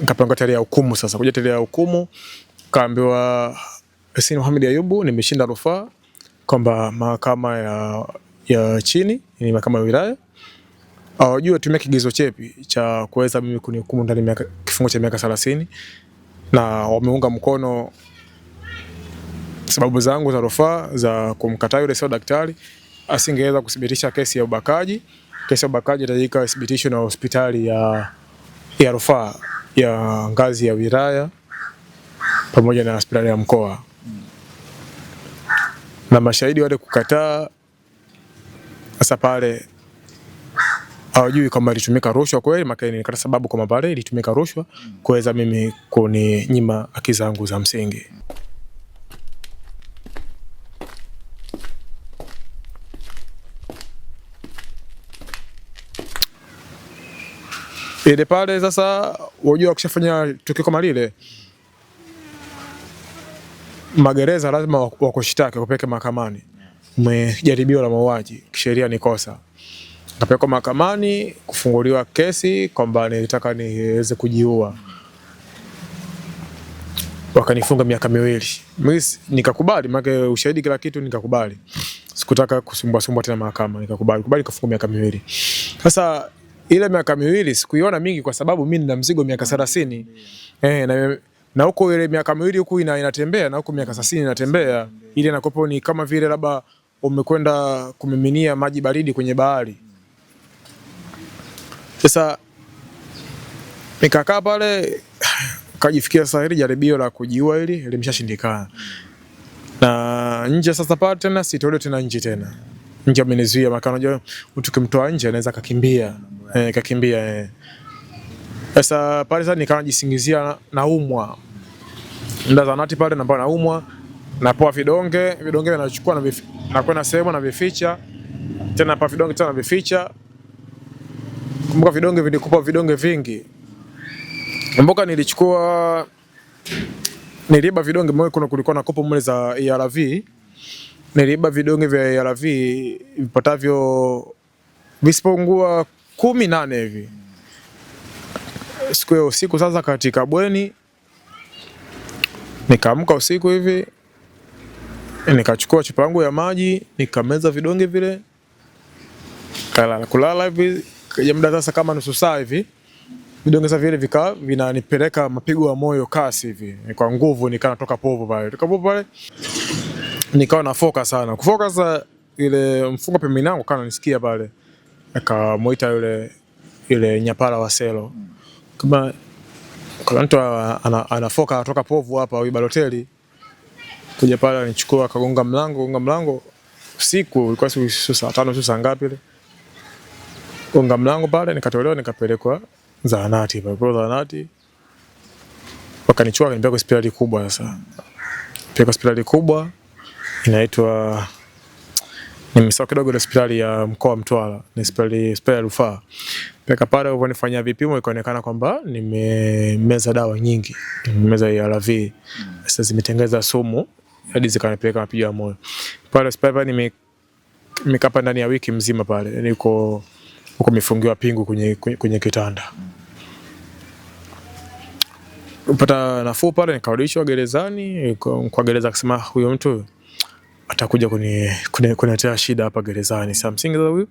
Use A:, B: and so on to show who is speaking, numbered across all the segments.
A: nikapanga tarehe ya hukumu sasa. Kuja tarehe ya hukumu kaambiwa Yasin Mohamed Ayubu nimeshinda rufaa kwamba mahakama ya chini ni mahakama ya wilaya hawajui tumia kigezo chepi cha kuweza mimi kunihukumu ndani ya kifungo cha miaka 30 na wameunga mkono sababu zangu za rufaa za kumkataa yule sio daktari asingeweza kudhibitisha kesi ya ubakaji. Kesi ya ubakaji itajika thibitisho na hospitali ya rufaa ya ngazi ya wilaya pamoja na hospitali ya mkoa. Na mashahidi wale kukataa sasa pale hawajui kama ilitumika rushwa kweli, makani nikata sababu kama pale ilitumika rushwa kuweza mimi kuninyima haki zangu za msingi. Ile pale sasa wajua kushafanya tukio kama lile magereza lazima wakushtaki kupeleka mahakamani. Jaribio la mauaji kisheria ni kosa. Kapelekwa mahakamani kufunguliwa kesi kwamba nilitaka niweze kujiua. Wakanifunga miaka 2. Mimi nikakubali maana ushahidi kila kitu nikakubali. Sikutaka kusumbua tena mahakama nikakubali kufunga miaka 2. Sasa ile miaka 2 sikuiona mingi kwa sababu mimi nina mzigo miaka 30. Na huko ile miaka 2 huko inatembea na huko miaka 30 inatembea. Ile nakopo ni kama vile labda umekwenda kumiminia maji baridi kwenye bahari. Sasa nikakaa pale kajifikia sasa hili jaribio la kujiua hili limeshashindikana. Na nje sasa pale tena sitolewe tena nje tena. Nje amenizuia maana unajua mtu kimtoa nje anaweza kakimbia. Kakimbia. Sasa pale sasa nikawa najisingizia naumwa. Nda zanati pale na naumwa. Napoa vidonge vinachukua na kwenda sehemu na vificha. Tena pa vidonge tena vificha. Kumbuka vidonge vilikupa vidonge vingi. Kumbuka niliba vidonge mwe kulikuwa na kopo mle za ARV. Niliba vidonge vya ARV vipatavyo visipungua 18 hivi. Siku ya usiku sasa katika bweni nikaamka usiku hivi nikachukua chupa yangu ya maji nikameza vidonge vile kulala hivi ya muda sasa kama nusu saa hivi vidonge sasa vile vikawa vinanipeleka mapigo ya moyo kasi hivi kwa nguvu natoka povu pale nikawa na focus sana kufocus ile mfungo pembeni yangu kana nisikia pale akamuita yule nyapara wa selo kama kwa mtu anafoka kutoka povu hapa au Baloteli kuja pale anichukua akagonga mlango usiku ilikuwa saa 5 saa ngapi ile gonga mlango pale nikatolewa nikapelekwa zahanati wakanichukua kanipeleka hospitali kubwa sasa peka hospitali kubwa inaitwa nimesahau kidogo ile hospitali ya mkoa wa Mtwara ni hospitali ya rufaa peka pale walifanya vipimo ikaonekana kwamba nimemeza dawa nyingi nimemeza ARV sasa zimetengeza sumu hadi zikanipeleka mapigo ya moyo pale hospitali nimekapa ndani ya wiki mzima pale niko huko mifungiwa pingu kwenye kitanda upata nafuu pale nikarudishwa gerezani kwa gereza akasema huyo mtu atakuja kuniletea shida hapa gerezani. Sasa msingi za huyu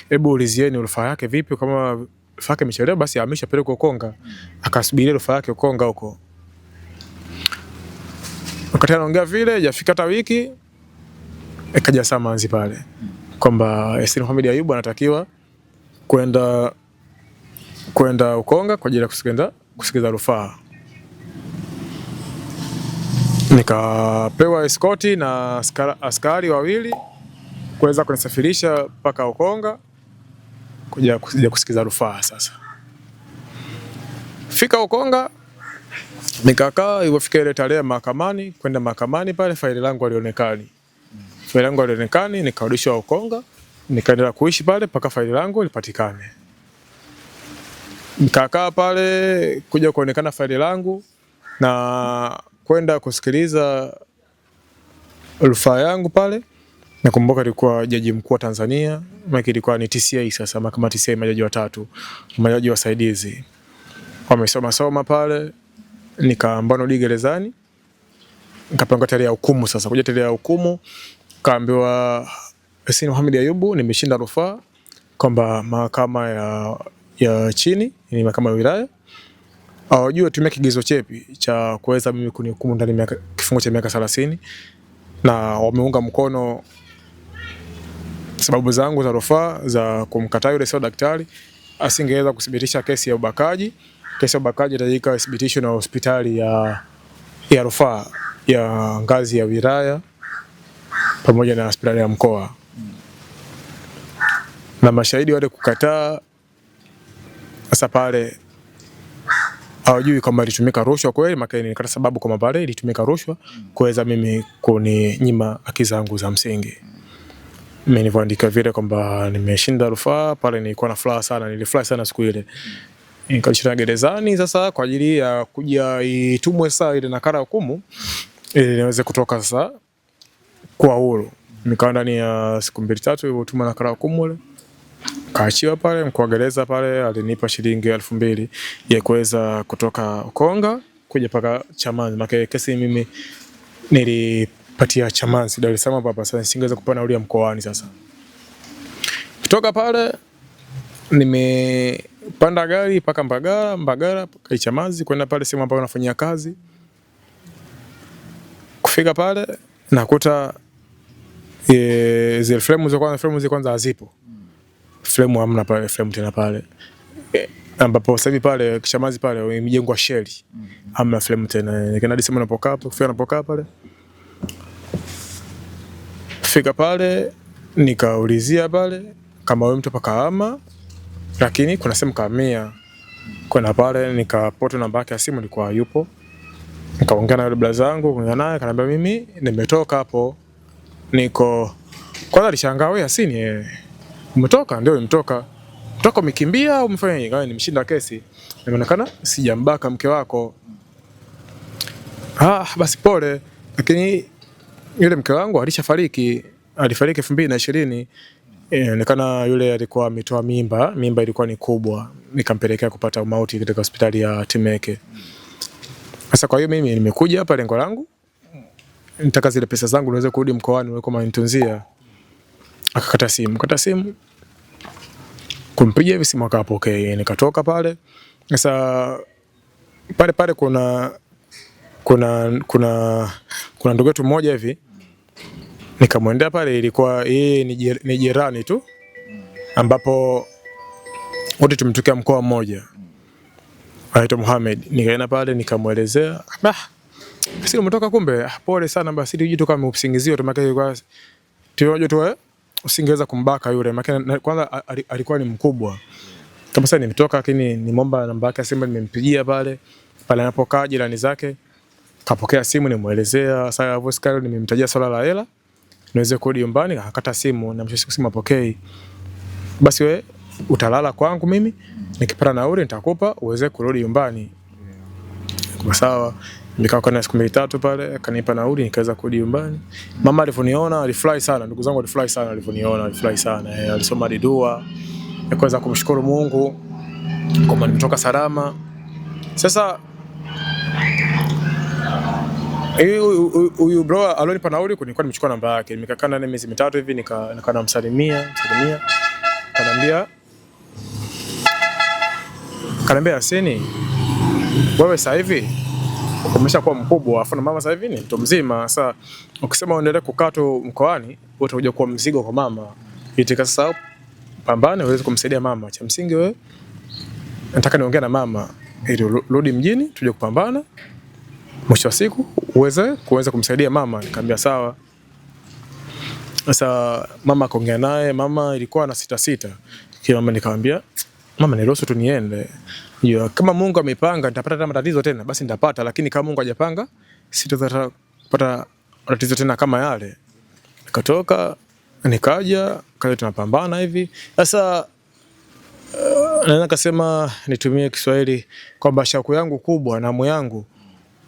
A: hebu ulizieni rufaa yake vipi kama rufaa yake imechelewa basi ameshapeleka Ukonga. Akasubiria rufaa yake Ukonga huko. Wakati anaongea vile hajafika hata wiki ikaja samanzi pale kwamba Yasin Mohamed Ayubu anatakiwa kwenda Ukonga kwa ajili ya kusikiza rufaa. Nikapewa escort na askari wawili kuweza kunisafirisha mpaka Ukonga kuja kusikiza rufaa sasa. Fika Ukonga nikakaa ilipofika ile tarehe mahakamani kwenda mahakamani pale faili langu alionekani nikarudishwa Ukonga nikaendelea kuishi pale mpaka faili langu lipatikane. Nikakaa pale kuja kuonekana faili langu na kwenda kusikiliza rufaa yangu pale. Nakumbuka ilikuwa jaji mkuu wa Tanzania, maana ilikuwa ni TCA sasa, mahakama TCA majaji watatu, majaji wasaidizi. wamesoma pale, nikaambiwa nirudi gerezani, nikapanga tarehe ya hukumu. Sasa kuja tarehe ya hukumu, kaambiwa Yasin Mohamed Ayubu nimeshinda rufaa kwamba mahakama ya chini, ni mahakama ya wilaya, hawajui tumia kigezo chepi cha kuweza mimi kunihukumu ndani ya kifungo cha miaka 30, na wameunga mkono sababu zangu za rufaa za kumkataa yule sio daktari asingeweza kuthibitisha kesi ya ubakaji. Kesi ya ubakaji itajika thibitisho na hospitali ya rufaa ya ngazi ya wilaya pamoja na hospitali ya mkoa, na mashahidi wale kukataa. Sasa pale hawajui kama ilitumika rushwa kweli, makini nikata sababu kama pale ilitumika rushwa kuweza mimi kuninyima haki zangu za msingi. Mimi nilivyoandika vile kwamba nimeshinda rufaa pale, nilikuwa na furaha sana, nilifurahi sana siku ile. Nikalishinda gerezani sasa kwa ajili ya kuja itumwe saa ile nakala ya hukumu ili niweze kutoka sasa kwa huru. Nikawa ndani ya siku 2-3 hivyo tuma nakala ya hukumu ile. Kaachiwa pale, mkuu wa gereza pale alinipa shilingi 2000 ya kuweza kutoka Ukonga kuja paka Chamazi. Maana kesi mimi nilipatia Chamazi Dar es Salaam hapa, sasa singeweza kupana nauli ya mkoani. Sasa kutoka pale nimepanda gari paka Mbagala paka Chamazi kwenda pale sehemu ambayo nafanyia kazi. Kufika pale nakuta zile fremu za kwanza hazipo. Fremu hamna pale, fremu tena pale. Ambapo sasa hivi pale Chamazi pale imejengwa sheli. Hamna fremu tena. Nikaenda sema napokaa hapo, kufika napokaa pale. Fika pale nikaulizia pale kama wewe mtu pakahama, lakini kuna sehemu kahamia. Kwenda pale nikapata namba yake ya simu, ilikuwa yupo. Nikaongea na yule blaza zangu, kuongea naye akaniambia mimi nimetoka hapo. Niko kwanza alishangaa, wewe Yasin umetoka? Ndio nimetoka. Toka umekimbia au umefanya nini? Kama nimeshinda kesi. Inaonekana sijambaka mke wako. Basi pole. Lakini yule mke wangu alifariki 2020. Inaonekana yule alikuwa ametoa mimba ilikuwa ni kubwa. Nikampelekea kupata mauti katika hospitali ya Temeke. Sasa kwa hiyo mimi nimekuja hapa, lengo langu nitaka zile pesa zangu niweze kurudi mkoani wako manitunzia. Akakata simu. Kumpigia hivi simu akapokea. Nikatoka pale. Sasa pale kuna ndugu yetu mmoja hivi. Nikamwendea pale, ilikuwa yeye ni jirani tu, ambapo wote tumetokea mkoa mmoja. Anaitwa Mohamed. Nikaenda pale nikamuelezea, sisi umetoka kumbe, pole sana basi ili jitu kama usingizio tumake kwa tunajua tu usingeweza kumbaka yule, maana kwanza alikuwa ni mkubwa. Kama sasa nimetoka, lakini nimeomba namba yake ya simu, nimempigia pale anapokaa jirani zake. Kapokea simu, nimuelezea sasa voice call, nimemtajia swala la hela niweze kurudi nyumbani. Akakata simu na mwisho simu apokei. Basi wewe utalala kwangu, mimi nikipata nauli nitakupa uweze kurudi nyumbani. Kwa sawa. Nikaa kwa siku 3 pale, akanipa nauli nikaweza kurudi nyumbani. Mama aliponiona alifurahi sana, ndugu zangu walifurahi sana aliponiona, alifurahi sana. Alisoma dua ya kuweza kumshukuru Mungu kwamba nimetoka salama. Sasa huyu bro alonipa nauli nilikuwa nimechukua namba yake. Nimekaa naye miezi 3 hivi, nikaa namsalimia. Kanambia Yasin, wewe sasa hivi umeshakuwa mkubwa, afu na mama sasa hivi ni mtu mzima. Sasa ukisema uendelee kukaa tu mkoani, utakuja kuwa mzigo kwa mama. Itika sasa pambane uweze kumsaidia mama. Cha msingi wewe, nataka niongee na mama ili rudi mjini tuje kupambana. Mwisho wa siku kuweza kumsaidia mama. Nikamwambia sawa. Sasa mama akaongea naye, mama ilikuwa na sita. Kile mama nikamwambia, mama niruhusu tu niende. Kama Mungu amepanga nitapata matatizo tena, basi nitapata, lakini kama Mungu hajapanga sitapata matatizo tena kama yale. Nikatoka, nikaja, kaja tunapambana hivi. Sasa naweza kusema nitumie Kiswahili kwamba shauku yangu kubwa na hamu yangu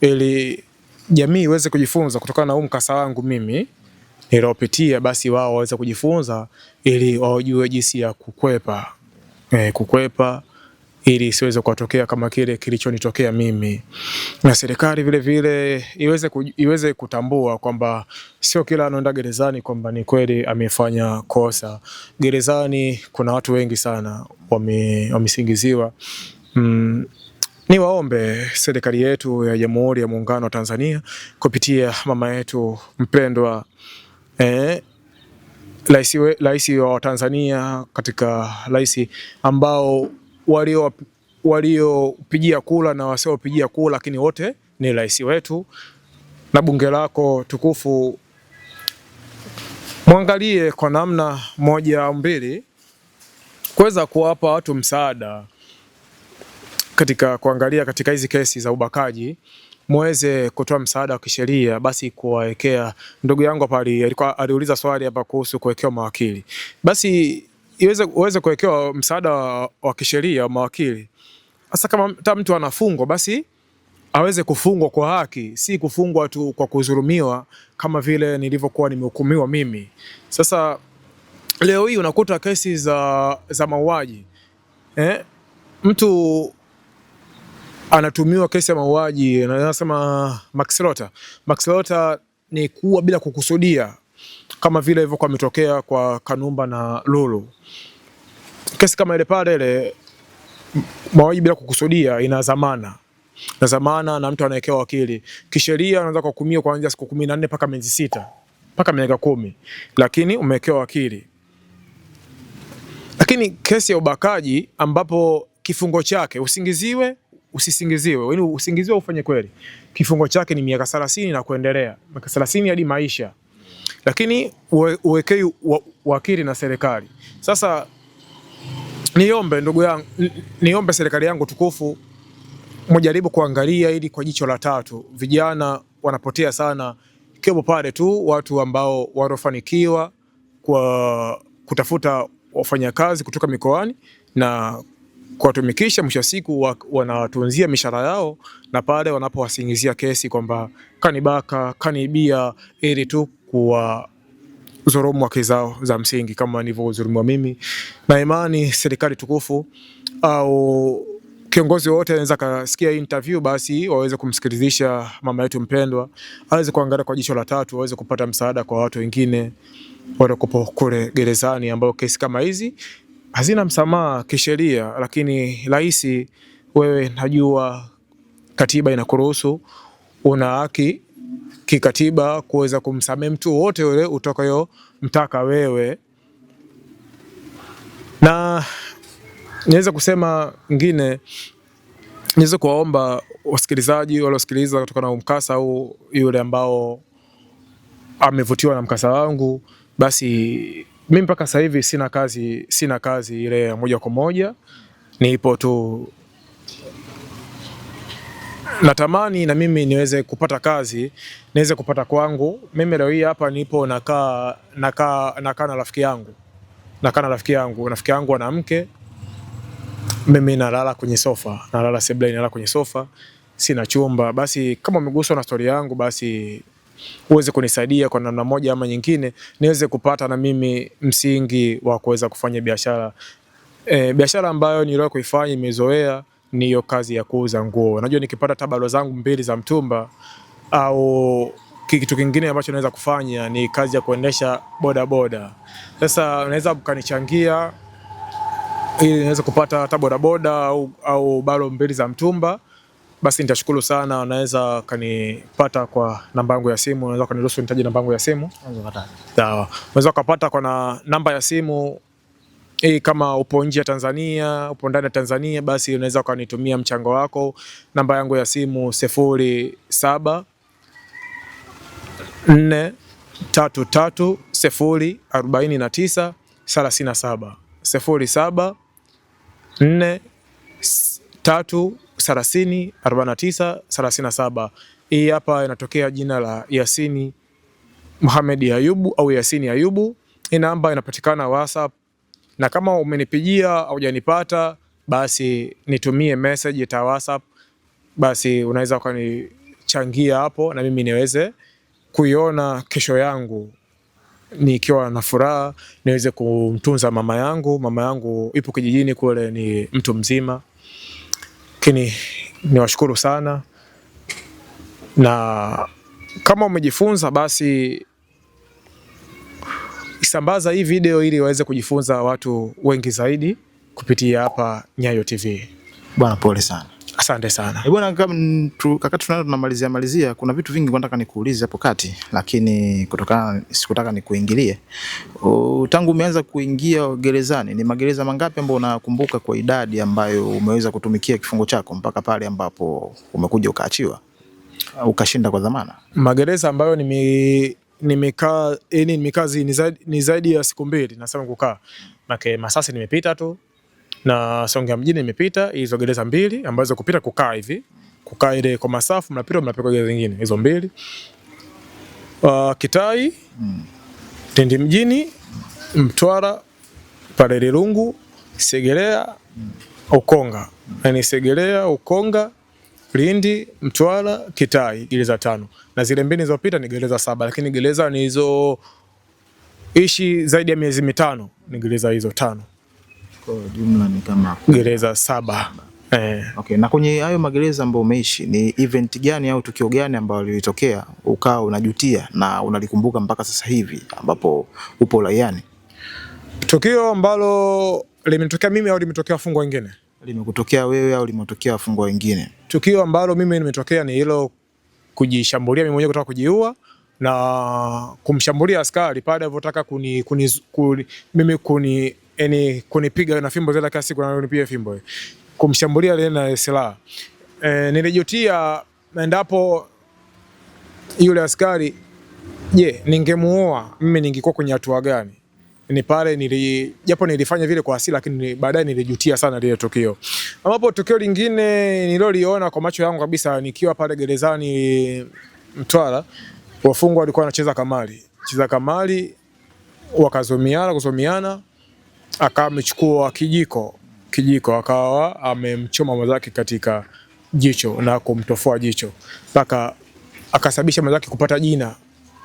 A: ili jamii iweze kujifunza kutokana na mkasa wangu mimi niliopitia, basi wao waweze kujifunza ili wajue jinsi ya kukwepa ili siweze kutokea kama kile kilichonitokea mimi. Na serikali vile vile iweze kutambua kwamba sio kila anaenda gerezani kwamba ni kweli amefanya kosa. Gerezani kuna watu wengi sana wamesingiziwa. Ni waombe serikali yetu ya Jamhuri ya Muungano wa Tanzania kupitia mama yetu mpendwa rais wa Tanzania, katika rais ambao waliopigia kula na wasiopigia kula, lakini wote ni rais wetu, na bunge lako tukufu, mwangalie kwa namna moja au mbili kuweza kuwapa watu msaada katika kuangalia katika hizi kesi za ubakaji, muweze kutoa msaada wa kisheria, basi kuwawekea. Ndugu yangu hapa aliuliza swali hapa kuhusu kuwekewa mawakili, basi uweze kuwekewa msaada wa kisheria wa mawakili. Sasa kama mtu anafungwa, basi aweze kufungwa kwa haki, si kufungwa tu kwa kudhulumiwa kama vile nilivyokuwa nimehukumiwa mimi. Sasa leo hii unakuta kesi za mauaji, mtu anatumiwa kesi ya mauaji, na nasema Max Lota ni kuua bila kukusudia, kama vile hivyo kwa mitokea kwa Kanumba na Lulu. Kesi kama ile pale, ile mauaji bila kukusudia, ina dhamana na mtu anawekewa wakili. Kisheria anaweza kuhukumiwa kuanzia siku 14 mpaka miezi 6 mpaka miaka 10, lakini umewekewa wakili. Lakini kesi ya ubakaji ambapo kifungo chake usisingiziwe, yaani usingiziwe ufanye kweli, kifungo chake ni miaka 30 na kuendelea, miaka 30 hadi maisha, lakini uwekei wakili na serikali. Sasa niombe ndugu yangu, niombe serikali yangu tukufu, mjaribu kuangalia ili kwa jicho la tatu. Vijana wanapotea sana, kipo pale tu watu ambao wanafanikiwa kwa kutafuta wafanyakazi kutoka mikoani na kuwatumikisha, mwisho wa siku wanatunzia mishahara yao, na pale wanapowasingizia kesi kwamba kanibaka, kanibia, ili tu kuwa dhulumu haki zao za msingi kama nilivyodhulumiwa mimi. Na imani serikali tukufu au kiongozi wote anaweza kasikia hii interview, basi waweze kumsikilizisha mama yetu mpendwa, aweze kuangalia kwa jicho la tatu, waweze kupata msaada kwa watu wengine waliokuwa kule gerezani, ambao kesi kama hizi hazina msamaha kisheria. Lakini rais, wewe najua katiba inakuruhusu, una haki kikatiba kuweza kumsamehe mtu wote yule utakayo mtaka wewe. Na niweza kusema ngine, niweza kuwaomba wasikilizaji waliosikiliza kutokana na mkasa au yule ambao amevutiwa na mkasa wangu, basi mimi mpaka sasa hivi sina kazi ile moja kwa moja, nipo tu. Natamani na mimi niweze kupata kazi, niweze kupata kwangu. Mimi leo hii hapa nipo nakaa na rafiki yangu. Rafiki yangu ana mke. Mimi nalala kwenye sofa, nalala sebuleni, nalala kwenye sofa. Sina chumba. Basi kama umeguswa na story yangu, basi uweze kunisaidia kwa namna moja ama nyingine, niweze kupata na mimi msingi wa kuweza kufanya biashara. Biashara ambayo niliwahi kuifanya, nimezoea, ni hiyo kazi ya kuuza nguo. Najua nikipata tabalo zangu 2 za mtumba au kitu kingine ambacho naweza kufanya ni kazi ya kuendesha boda. Sasa unaweza mkanichangia ili niweze kupata boda au balo 2 za mtumba, basi nitashukuru sana. Unaweza kanipata kwa namba yangu ya simu, unaweza kaniruhusu nitaje namba yangu ya simu? Sawa. Unaweza kupata kwa namba ya simu hii. Kama upo nje ya Tanzania, upo ndani ya Tanzania, basi unaweza kunitumia mchango wako. Namba yangu ya simu 07 433 049 37 07 433 049 37. Hii hapa inatokea jina la Yasini Mohamed Ayubu au Yasini Ayubu. Hii namba inapatikana WhatsApp, na kama umenipigia au hujanipata, basi nitumie message ya WhatsApp, basi unaweza ukanichangia hapo na mimi niweze kuiona kesho yangu nikiwa na furaha, niweze kumtunza mama yangu. Mama yangu ipo kijijini kule, ni mtu mzima. lakini niwashukuru sana, na kama umejifunza basi isambaza hii video ili waweze kujifunza watu wengi zaidi kupitia hapa Nyayo TV.
B: Bwana pole sana.
A: Asante sana.
B: Bwana kaka, tunamalizia, kuna vitu vingi nataka nikuulize hapo kati, lakini kutokana sikutaka nikuingilie. Tangu umeanza kuingia gerezani, ni magereza mangapi ambayo unakumbuka kwa idadi ambayo umeweza kutumikia kifungo chako mpaka pale ambapo umekuja ukaachiwa ukashinda kwa dhamana?
A: Magereza ambayo nimekaa ni zaidi ya siku 2 nasema kukaa. Masasi nimepita tu, na Songea mjini nimepita, hizo gereza 2 ambazo kupita kukaa hivi. Kukaa ile kwa masafu mnapita gereza zingine hizo 2. Kitai, Tendi mjini, Mtwara, pale Lirungu, Segerea, Ukonga. Yaani Segerea, Ukonga, Lindi, Mtwara, Kitai, gereza 5. Na zile 2 zilizopita ni gereza 7, lakini gereza nizo ishi zaidi ya miezi 5 ni gereza hizo 5.
B: Kwa jumla ni kama
A: gereza 7.
B: Okay, na kwenye hayo magereza ambayo umeishi, ni event gani au tukio gani ambalo lilitokea ukao unajutia na unalikumbuka mpaka sasa hivi ambapo upo uraiani?
A: Tukio ambalo limetokea mimi au limetokea wafungwa wengine?
B: Limekutokea wewe au limetokea wafungwa wengine?
A: Tukio ambalo mimi nimetokea ni hilo, kujishambulia mimi mwenyewe, kutaka kujiua na kumshambulia askari pale alipotaka kunipiga na fimbo zile, kasi kuna nipiga fimbo, kumshambulia ile na silaha. Nilijutia endapo yule askari, ningemuoa mimi ningekuwa kwenye hatua gani? Ni pale japo nilifanya vile kwa hasira, lakini baadaye nilijutia sana lile tukio. Ambapo tukio lingine niloliona kwa macho yangu kabisa nikiwa pale gerezani Mtwara, wafungwa walikuwa wanacheza kamari, kuzomiana, akamechukua kijiko akawa amemchoma mwenzake katika jicho na kumtofoa jicho, mpaka akasababisha mwenzake kupata jina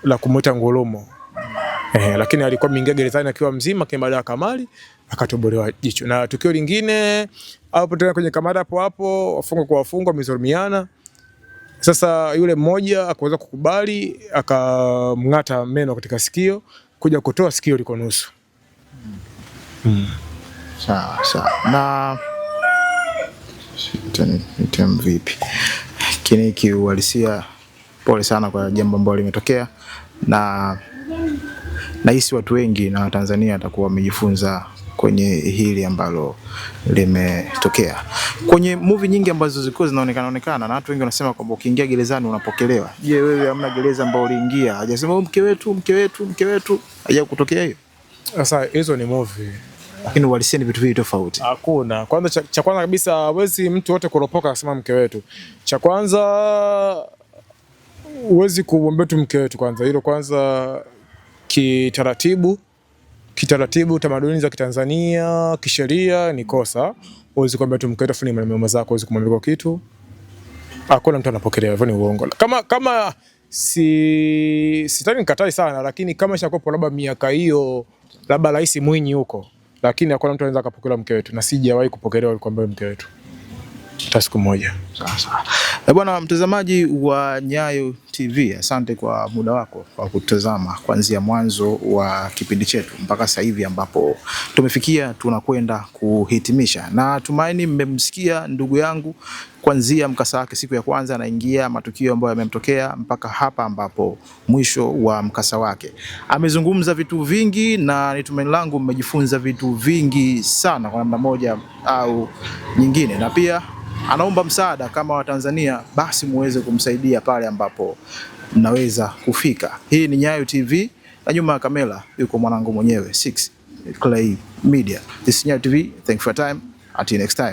A: la kumuita Ngurumo. Lakini alikuwa mingia gerezani akiwa mzima, kwa baada ya kamari akatobolewa jicho. Na tukio lingine hapo tena kwenye kamari hapo wafungwa wamezomiana. Sasa yule mmoja akaweza kukubali, akamng'ata meno katika sikio, kuja kutoa sikio liko nusu.
B: Sawa. Na vipi? Kini kiuhalisia, pole sana kwa jambo ambalo limetokea, na nahisi watu wengi na Watanzania watakuwa wamejifunza kwenye hili ambalo limetokea. Kwenye movie nyingi ambazo zilikuwa zinaonekana na watu wengi wanasema kwamba ukiingia gerezani unapokelewa. Je, wewe hamna gereza ambao uliingia hajasema mke wetu, haja kutokea hiyo?
A: Sasa hizo ni movie,
B: lakini uhalisia ni vitu viwili tofauti.
A: Hakuna. Kwanza cha kwanza kabisa, hawezi mtu wote kuropoka akasema mke wetu. Cha kwanza huwezi kumwambia tu mke wetu kwanza. Hilo kwanza kitaratibu, tamaduni za Kitanzania, kisheria ni kosa. Huwezi kumwambia tu mke wetu funi mama zako, huwezi kumwambia kitu. Hakuna mtu anapokelewa, hivyo ni uongo. Kama sitaki nikatai sana, lakini kama ishakuwa labda miaka hiyo, labda Rais Mwinyi huko, lakini hakuna mtu anaweza akapokelewa mke wetu, na sijawahi kupokelewa alikwambia mke wetu hata siku moja.
B: Sawa. Bwana mtazamaji wa Nyayo TV, asante kwa muda wako wa kutazama kuanzia mwanzo wa kipindi chetu mpaka sasa hivi ambapo tumefikia, tunakwenda kuhitimisha. Na tumaini mmemsikia ndugu yangu kuanzia mkasa wake siku ya kwanza anaingia, matukio ambayo yamemtokea mpaka hapa ambapo mwisho wa mkasa wake. Amezungumza vitu vingi na ni tumaini langu mmejifunza vitu vingi sana kwa namna moja au nyingine, na pia anaomba msaada kama Watanzania, basi muweze kumsaidia pale ambapo mnaweza kufika. Hii ni Nyayo TV na nyuma ya kamera yuko mwanangu mwenyewe 6 Clay Media. This is Nyayo TV. Thank you for your time. Until next time.